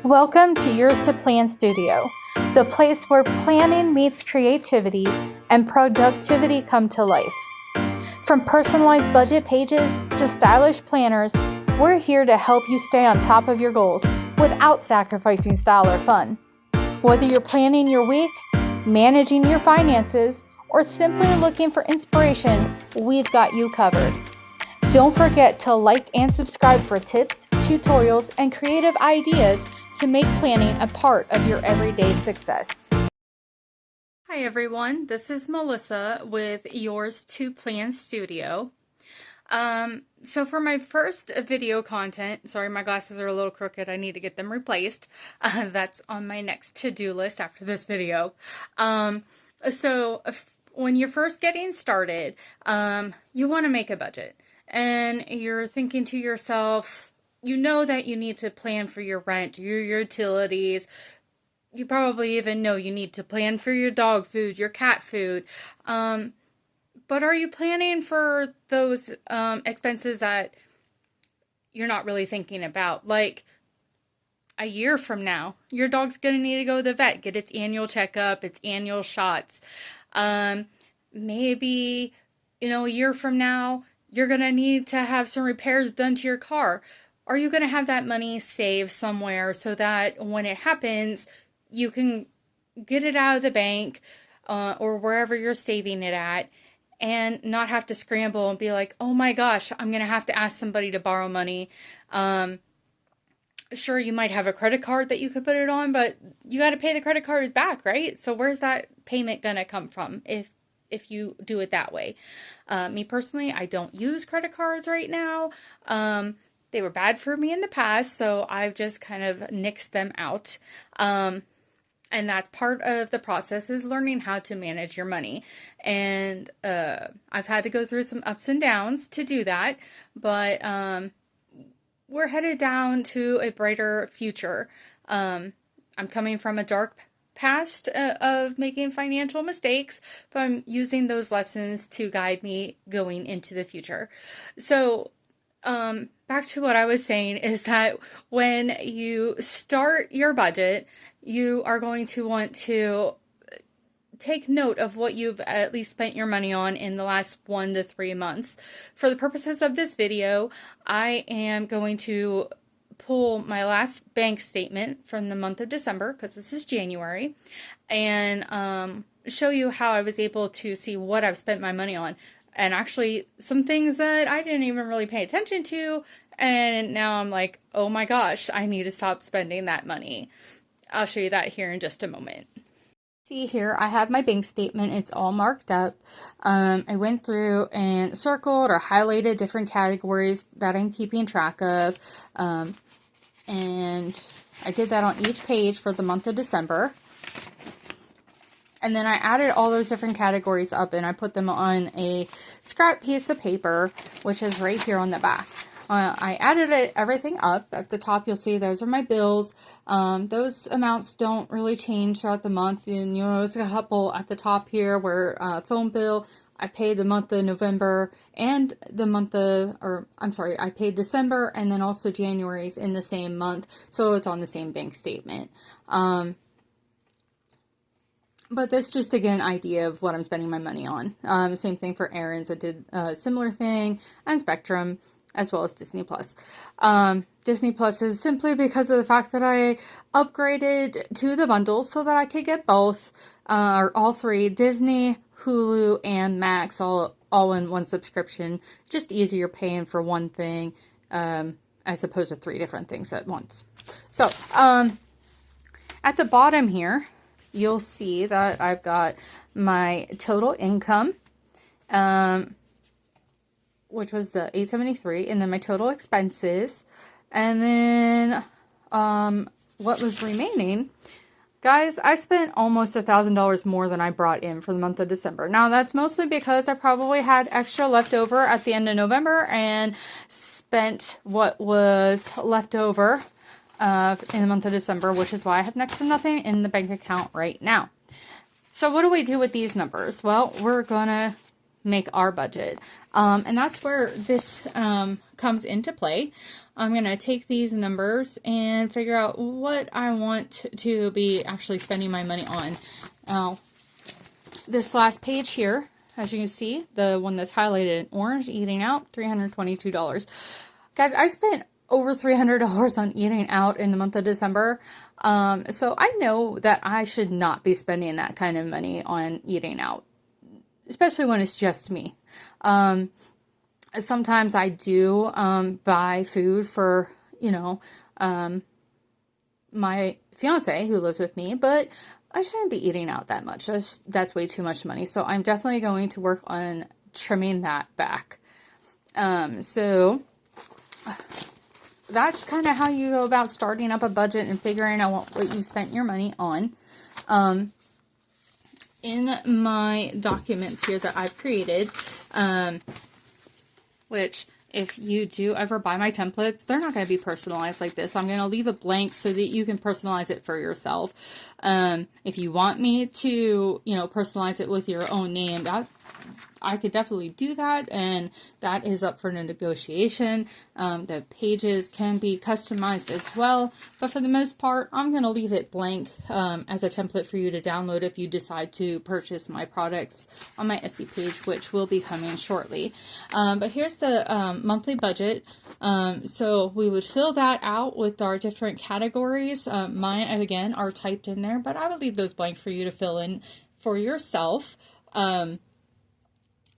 Welcome to Yours to Plan Studio, the place where planning meets creativity and productivity come to life. From personalized budget pages to stylish planners, we're here to help you stay on top of your goals without sacrificing style or fun. Whether you're planning your week, managing your finances, or simply looking for inspiration, we've got you covered. Don't forget to like and subscribe for tips, tutorials, and creative ideas to make planning a part of your everyday success. Hi everyone, this is Melissa with Yours to Plan Studio. So for my first video content, sorry my glasses are a little crooked, I need to get them replaced. That's on my next to-do list after this video. So when you're first getting started, you want to make a budget. And you're thinking to yourself, you know that you need to plan for your rent, your utilities. You probably even know you need to plan for your dog food, your cat food. But are you planning for those expenses that you're not really thinking about? Like a year from now, your dog's going to need to go to the vet, get its annual checkup, its annual shots. Maybe, a year from now, you're going to need to have some repairs done to your car. Are you going to have that money saved somewhere so that when it happens, you can get it out of the bank or wherever you're saving it at and not have to scramble and be like, oh my gosh, I'm going to have to ask somebody to borrow money. Sure, you might have a credit card that you could put it on, but you got to pay the credit cards back, right? So where's that payment going to come from if you do it that way? Me personally, I don't use credit cards right now. They were bad for me in the past, so I've just kind of nixed them out. And that's part of the process, is learning how to manage your money. And I've had to go through some ups and downs to do that, but we're headed down to a brighter future. I'm coming from a dark past of making financial mistakes, but I'm using those lessons to guide me going into the future. So back to what I was saying is that when you start your budget, you are going to want to take note of what you've at least spent your money on in the last 1 to 3 months. For the purposes of this video, I am going to pull my last bank statement from the month of December, because this is January, and show you how I was able to see what I've spent my money on. And actually some things that I didn't even really pay attention to, and now I'm like, oh my gosh, I need to stop spending that money. I'll show you that here in just a moment. See here, I have my bank statement. It's all marked up. I went through and circled or highlighted different categories that I'm keeping track of. And I did that on each page for the month of December. And then I added all those different categories up and I put them on a scrap piece of paper, which is right here on the back. I added everything up. At the top, you'll see those are my bills. Those amounts don't really change throughout the month. And you'll notice a couple at the top here where phone bill, I paid the month of November and the month of, I paid December and then also January's in the same month. So it's on the same bank statement. But that's just to get an idea of what I'm spending my money on. Same thing for errands. I did a similar thing, and Spectrum, as well as Disney Plus. Disney Plus is simply because of the fact that I upgraded to the bundle so that I could get both, or all three, Disney, Hulu, and Max, all in one subscription. Just easier paying for one thing, as opposed to 3 different things at once. So, at the bottom here, you'll see that I've got my total income, which was the $873, and then my total expenses, and then what was remaining. Guys, I spent almost $1,000 more than I brought in for the month of December. Now, that's mostly because I probably had extra left over at the end of November and spent what was left over in the month of December, which is why I have next to nothing in the bank account right now. So what do we do with these numbers? Well, we're gonna make our budget. And that's where this comes into play. I'm going to take these numbers and figure out what I want to be actually spending my money on. Now, this last page here, as you can see, the one that's highlighted in orange, eating out, $322. Guys, I spent over $300 on eating out in the month of December. So I know that I should not be spending that kind of money on eating out, especially when it's just me. Sometimes I do buy food for, my fiance who lives with me, but I shouldn't be eating out that much. That's way too much money. So I'm definitely going to work on trimming that back. So that's kind of how you go about starting up a budget and figuring out what you spent your money on. In my documents here that I've created, which if you do ever buy my templates, they're not going to be personalized like this. I'm going to leave it blank so that you can personalize it for yourself. If you want me to, personalize it with your own name, I could definitely do that, and that is up for negotiation. The pages can be customized as well, but for the most part, I'm going to leave it blank as a template for you to download if you decide to purchase my products on my Etsy page, which will be coming shortly. But here's the monthly budget. So we would fill that out with our different categories. Mine, again, are typed in there, but I would leave those blank for you to fill in for yourself.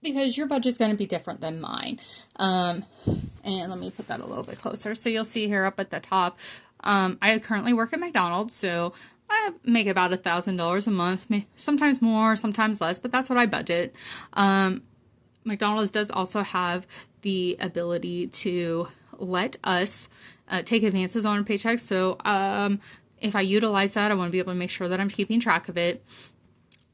Because your budget's going to be different than mine. And let me put that a little bit closer. So you'll see here up at the top, I currently work at McDonald's, so I make about $1,000 a month, sometimes more, sometimes less, but that's what I budget. McDonald's does also have the ability to let us take advances on paychecks. So if I utilize that, I want to be able to make sure that I'm keeping track of it.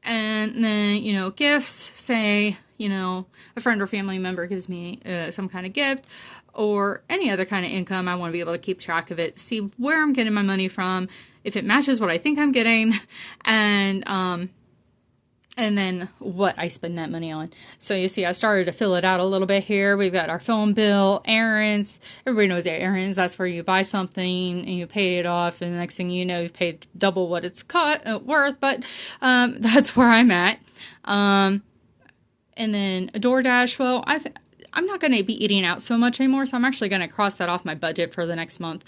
And then, gifts, say, a friend or family member gives me some kind of gift or any other kind of income. I want to be able to keep track of it, see where I'm getting my money from, if it matches what I think I'm getting, and then what I spend that money on. So you see, I started to fill it out a little bit here. We've got our phone bill, errands. Everybody knows errands. That's where you buy something and you pay it off, and the next thing you know, you've paid double what it's worth. But that's where I'm at. And then DoorDash. Well, I'm not going to be eating out so much anymore, so I'm actually going to cross that off my budget for the next month.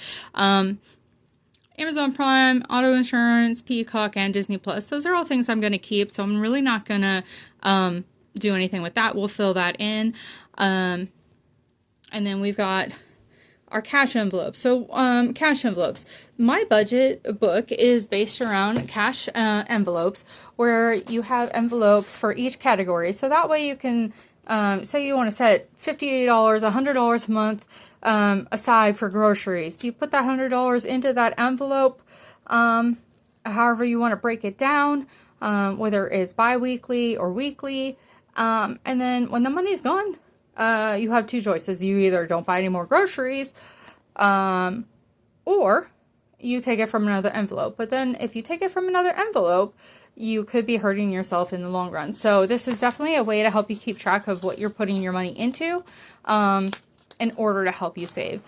Amazon Prime, auto insurance, Peacock, and Disney Plus. Those are all things I'm going to keep, so I'm really not going to do anything with that. We'll fill that in. And then we've got our cash envelopes. So cash envelopes. My budget book is based around cash envelopes, where you have envelopes for each category. So that way you can, say you want to set $58, $100 a month aside for groceries. You put that $100 into that envelope, however you want to break it down, whether it's bi-weekly or weekly. And then when the money's gone, you have two choices. You either don't buy any more groceries, or you take it from another envelope. But then if you take it from another envelope, you could be hurting yourself in the long run. So this is definitely a way to help you keep track of what you're putting your money into, in order to help you save.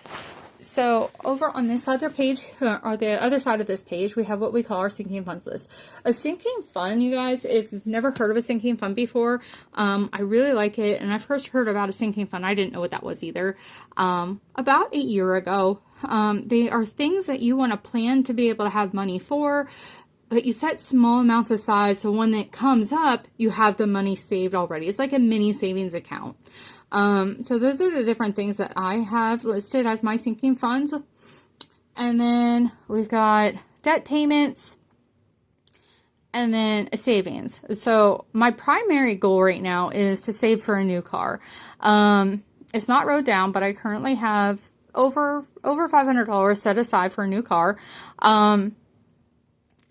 So over on this other page, or the other side of this page, we have what we call our sinking funds list. A sinking fund, you guys, if you've never heard of a sinking fund before, I really like it. And I first heard about a sinking fund. I didn't know what that was either. About a year ago. They are things that you want to plan to be able to have money for, but you set small amounts aside, so when it comes up, you have the money saved already. It's like a mini savings account. So those are the different things that I have listed as my sinking funds. And then we've got debt payments and then a savings. So my primary goal right now is to save for a new car. It's not wrote down, but I currently have over $500 set aside for a new car.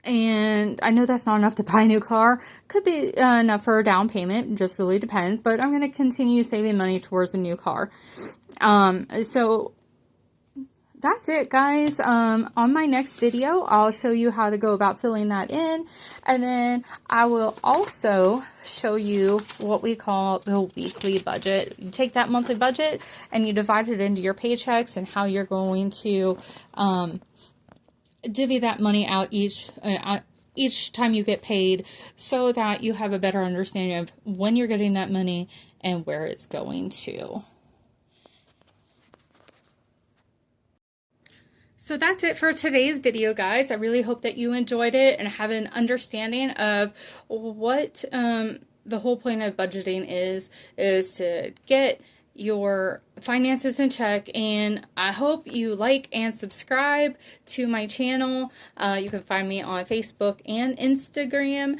And I know that's not enough to buy a new car. Could be enough for a down payment. It just really depends. But I'm going to continue saving money towards a new car. So that's it, guys. On my next video, I'll show you how to go about filling that in. And then I will also show you what we call the weekly budget. You take that monthly budget and you divide it into your paychecks and how you're going to divvy that money out each time you get paid, so that you have a better understanding of when you're getting that money and where it's going to. So that's it for today's video, guys. I really hope that you enjoyed it and have an understanding of what the whole point of budgeting is to get your finances in check. And I hope you like and subscribe to my channel. You can find me on Facebook and Instagram.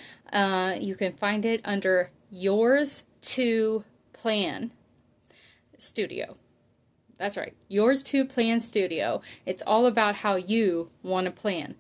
You can find it under Yours to Plan Studio. That's right. Yours to Plan Studio. It's all about how you want to plan.